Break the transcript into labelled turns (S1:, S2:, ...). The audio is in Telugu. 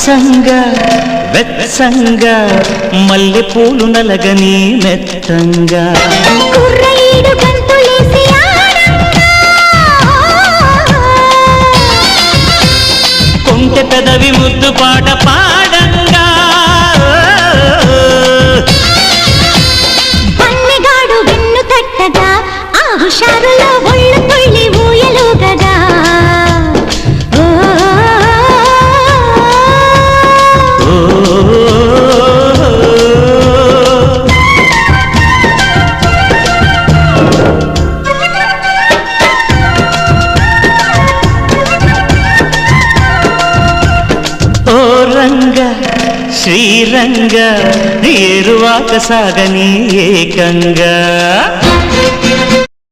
S1: అచ్చంగా వెచ్చంగా మల్లె పూలు నలగని మెత్తంగా
S2: కుర్రయీడు గంతులేసి ఆడంగా
S1: కొంటె పెదవి ముద్దు పాట పాడంగా
S2: పన్నెగాడు వెన్ను తట్టగా ఆ హుషారులో ఒళ్ళు తుళ్ళి ఊయలుగగా
S1: శ్రీరంగా ఏరువాక సాగని ఏకంగా